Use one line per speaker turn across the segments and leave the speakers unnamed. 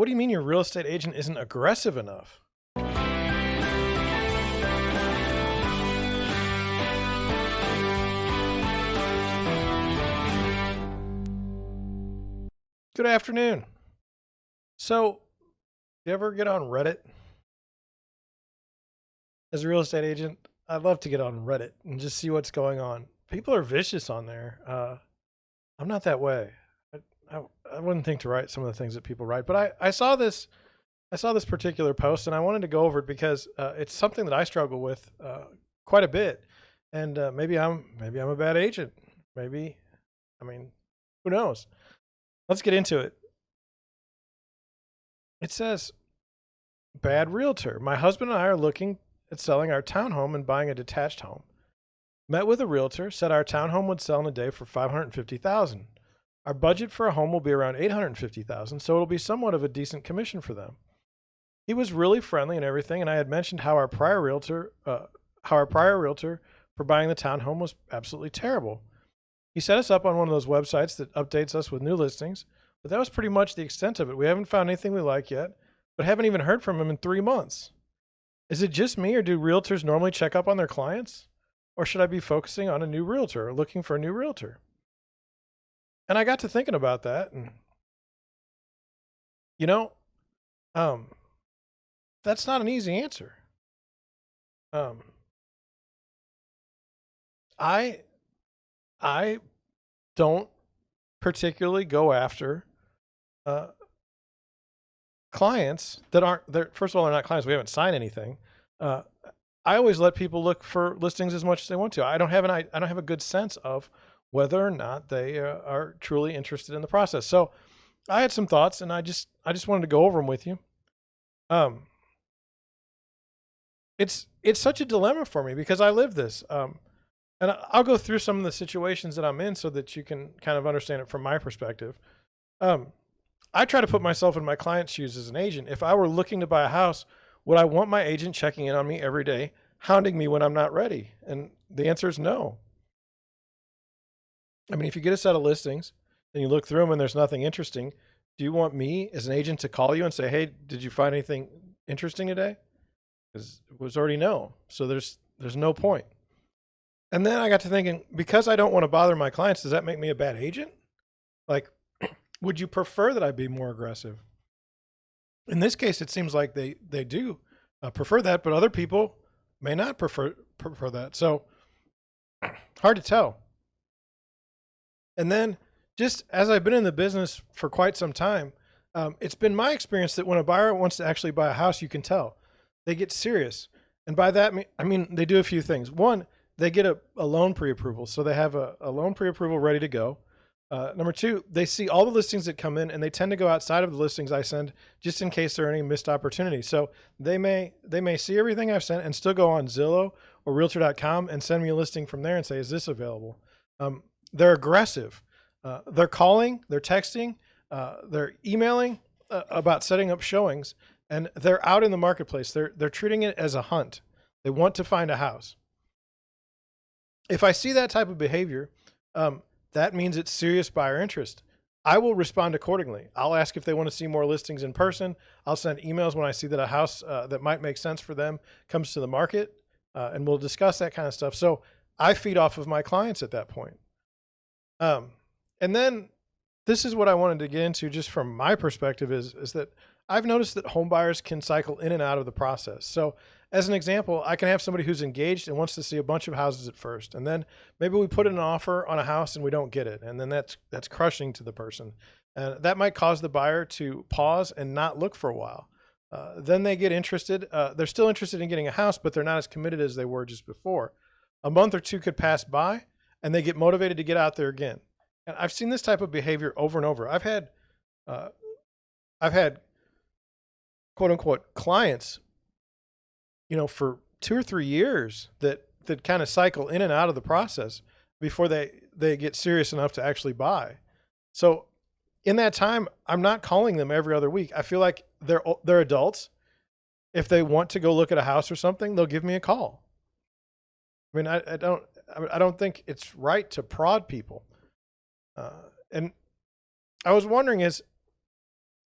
What do you mean your real estate agent isn't aggressive enough? Good afternoon. So, you ever get on Reddit as a real estate agent? I love to get on Reddit and just see what's going on. People are vicious on there. I'm not that way. I, I wouldn't think to write some of the things that people write, but I saw this. I saw this particular post and I wanted to go over it because it's something that I struggle with quite a bit. And maybe I'm a bad agent. Maybe, I mean, who knows? Let's get into it. It says, bad realtor. My husband and I are looking at selling our townhome and buying a detached home. Met with a realtor, said our townhome would sell in a day for $550,000. Our budget for a home will be around $850,000, so it'll be somewhat of a decent commission for them. He was really friendly and everything, and I had mentioned how our prior realtor for buying the townhome was absolutely terrible. He set us up on one of those websites that updates us with new listings, but that was pretty much the extent of it. We haven't found anything we like yet, but haven't even heard from him in 3 months. Is it just me, or do realtors normally check up on their clients? Or should I be focusing on a new realtor or looking for a new realtor? And I got to thinking about that, and you know, um, that's not an easy answer. Um, I I don't particularly go after uh, clients that aren't there. First of all, they're not clients. We haven't signed anything. Uh, I always let people look for listings as much as they want to. I don't have a good sense of whether or not they are truly interested in the process. So I had some thoughts, and I just wanted to go over them with you. Um, it's such a dilemma for me because I live this. And I'll go through some of the situations that I'm in so that you can kind of understand it from my perspective. Um, I try to put myself in my client's shoes as an agent. If I were looking to buy a house, would I want my agent checking in on me every day, hounding me when I'm not ready? And the answer is no. I mean, if you get a set of listings and you look through them and there's nothing interesting, do you want me as an agent to call you and say, "Hey, did you find anything interesting today?" Because it was already no. So there's no point. And then I got to thinking, because I don't want to bother my clients, does that make me a bad agent? Like, would you prefer that I be more aggressive? In this case, it seems like they do prefer that, but other people may not prefer that. So hard to tell. And then, just as I've been in the business for quite some time, it's been my experience that when a buyer wants to actually buy a house, you can tell they get serious. And by that, I mean they do a few things. One, they get a loan pre-approval. So they have a loan pre-approval ready to go. Number two, they see all the listings that come in, and they tend to go outside of the listings I send just in case there are any missed opportunities. So they may see everything I've sent and still go on Zillow or Realtor.com and send me a listing from there and say, "Is this available?" They're aggressive. They're calling, they're texting, they're emailing about setting up showings, and they're out in the marketplace. They're treating it as a hunt. They want to find a house. If I see that type of behavior, that means it's serious buyer interest. I will respond accordingly. I'll ask if they want to see more listings in person. I'll send emails when I see that a house that might make sense for them comes to the market, and we'll discuss that kind of stuff. So I feed off of my clients at that point. And then this is what I wanted to get into just from my perspective is that I've noticed that home buyers can cycle in and out of the process. So as an example, I can have somebody who's engaged and wants to see a bunch of houses at first. And then maybe we put in an offer on a house and we don't get it. And then that's crushing to the person. And that might cause the buyer to pause and not look for a while. Then they get interested. They're still interested in getting a house, but they're not as committed as they were just before. A month or two could pass by and they get motivated to get out there again. And I've seen this type of behavior over and over. I've had quote unquote clients, for 2 or 3 years that kind of cycle in and out of the process before they get serious enough to actually buy. So in that time, I'm not calling them every other week. I feel like they're adults. If they want to go look at a house or something, they'll give me a call. I mean, I don't think it's right to prod people. And I was wondering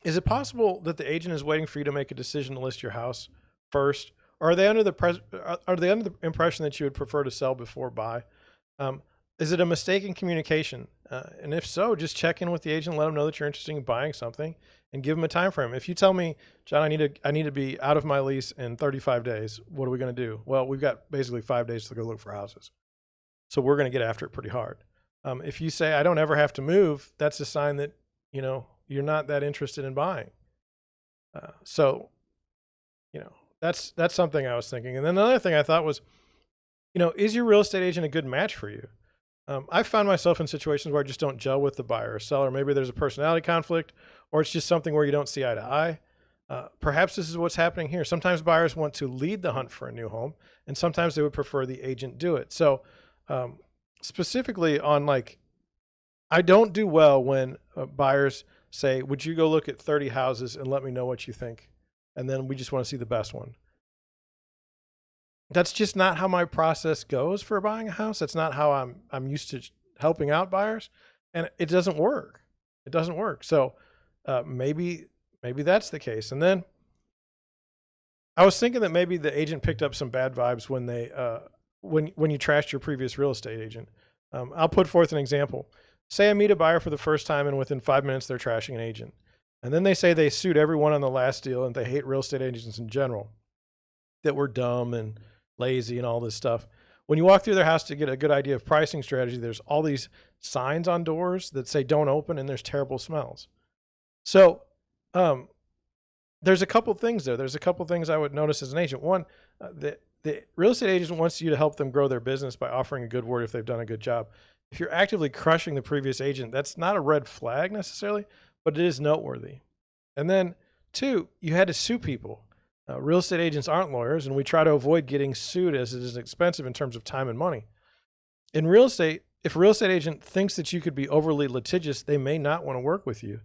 Is it possible that the agent is waiting for you to make a decision to list your house first, or are they under the impression that you would prefer to sell before buy? Um, is it a mistake in communication? And if so, just check in with the agent, let them know that you're interested in buying something, and give them a time frame. If you tell me, John, I need to be out of my lease in 35 days, what are we going to do? Well, we've got basically 5 days to go look for houses, so we're going to get after it pretty hard. If you say I don't ever have to move, that's a sign that you're not that interested in buying. So that's something I was thinking. And then another thing I thought was, is your real estate agent a good match for you? I've found myself in situations where I just don't gel with the buyer or seller. Maybe there's a personality conflict, or it's just something where you don't see eye to eye. Perhaps this is what's happening here. Sometimes buyers want to lead the hunt for a new home, and sometimes they would prefer the agent do it. So specifically on I don't do well when buyers say, would you go look at 30 houses and let me know what you think? And then we just want to see the best one. That's just not how my process goes for buying a house. That's not how I'm used to helping out buyers, and it doesn't work. It doesn't work. So maybe that's the case. And then I was thinking that maybe the agent picked up some bad vibes when they when you trashed your previous real estate agent. I'll put forth an example. Say I meet a buyer for the first time, and within 5 minutes they're trashing an agent, and then they say they sued everyone on the last deal and they hate real estate agents in general, that we're dumb and lazy and all this stuff. When you walk through their house to get a good idea of pricing strategy, there's all these signs on doors that say don't open, and there's terrible smells. So there's a couple things there. There's a couple things I would notice as an agent. One, the real estate agent wants you to help them grow their business by offering a good word if they've done a good job. If you're actively crushing the previous agent, that's not a red flag necessarily, but it is noteworthy. And then two, you had to sue people. Real estate agents aren't lawyers, and we try to avoid getting sued as it is expensive in terms of time and money. In real estate, if a real estate agent thinks that you could be overly litigious, they may not want to work with you.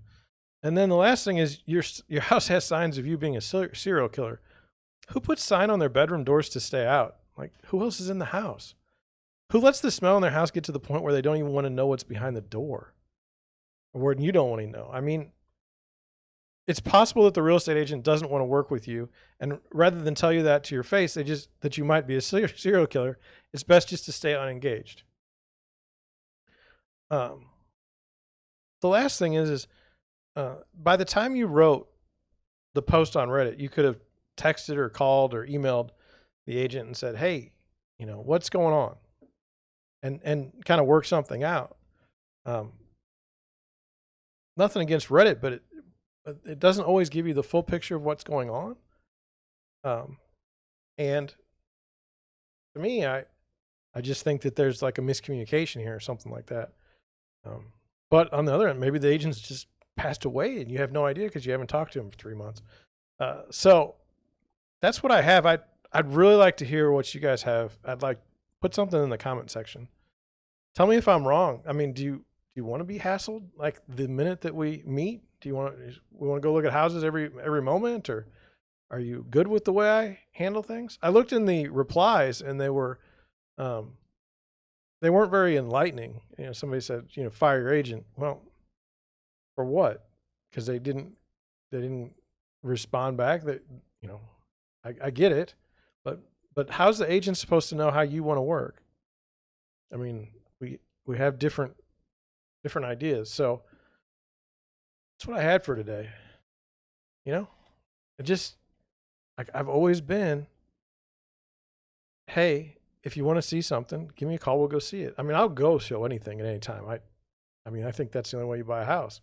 And then the last thing is your house has signs of you being a serial killer. Who puts sign on their bedroom doors to stay out? Like, who else is in the house? Who lets the smell in their house get to the point where they don't even want to know what's behind the door? Or where you don't want to know? I mean, it's possible that the real estate agent doesn't want to work with you, and rather than tell you that to your face, that you might be a serial killer, it's best just to stay unengaged. The last thing is by the time you wrote the post on Reddit, you could have texted or called or emailed the agent and said, hey, what's going on? And kind of work something out. Nothing against Reddit, but it doesn't always give you the full picture of what's going on. And to me, I just think that there's like a miscommunication here or something like that. But on the other end, maybe the agent's just passed away and you have no idea because you haven't talked to him for 3 months. So that's what I have. I'd really like to hear what you guys have. I'd like put something in the comment section. Tell me if I'm wrong. I mean, do you want to be hassled like the minute that we meet? We want to go look at houses every moment, or are you good with the way I handle things? I looked in the replies and they weren't very enlightening. Somebody said, fire your agent. Well, for what? Because they didn't respond back. That I get it, but how's the agent supposed to know how you want to work? I mean, we have different ideas. So that's what I had for today. I've always been, hey, if you want to see something, give me a call. We'll go see it. I mean, I'll go show anything at any time. I think that's the only way you buy a house.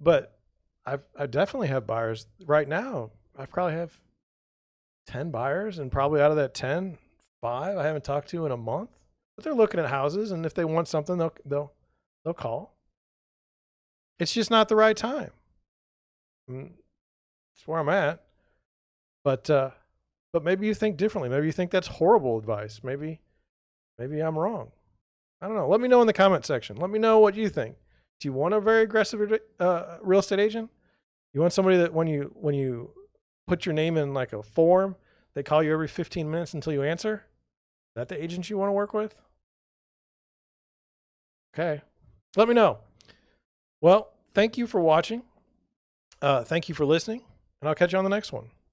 But I definitely have buyers right now. I probably have 10 buyers, and probably out of that 10, 5 I haven't talked to in a month. But they're looking at houses, and if they want something, they'll call. It's just not the right time. That's where I'm at. But maybe you think differently. Maybe you think that's horrible advice. Maybe I'm wrong. I don't know. Let me know in the comment section. Let me know what you think. Do you want a very aggressive real estate agent? You want somebody that when you put your name in like a form, they call you every 15 minutes until you answer? Is that the agent you want to work with? Okay. Let me know. Well, thank you for watching. Thank you for listening, and I'll catch you on the next one.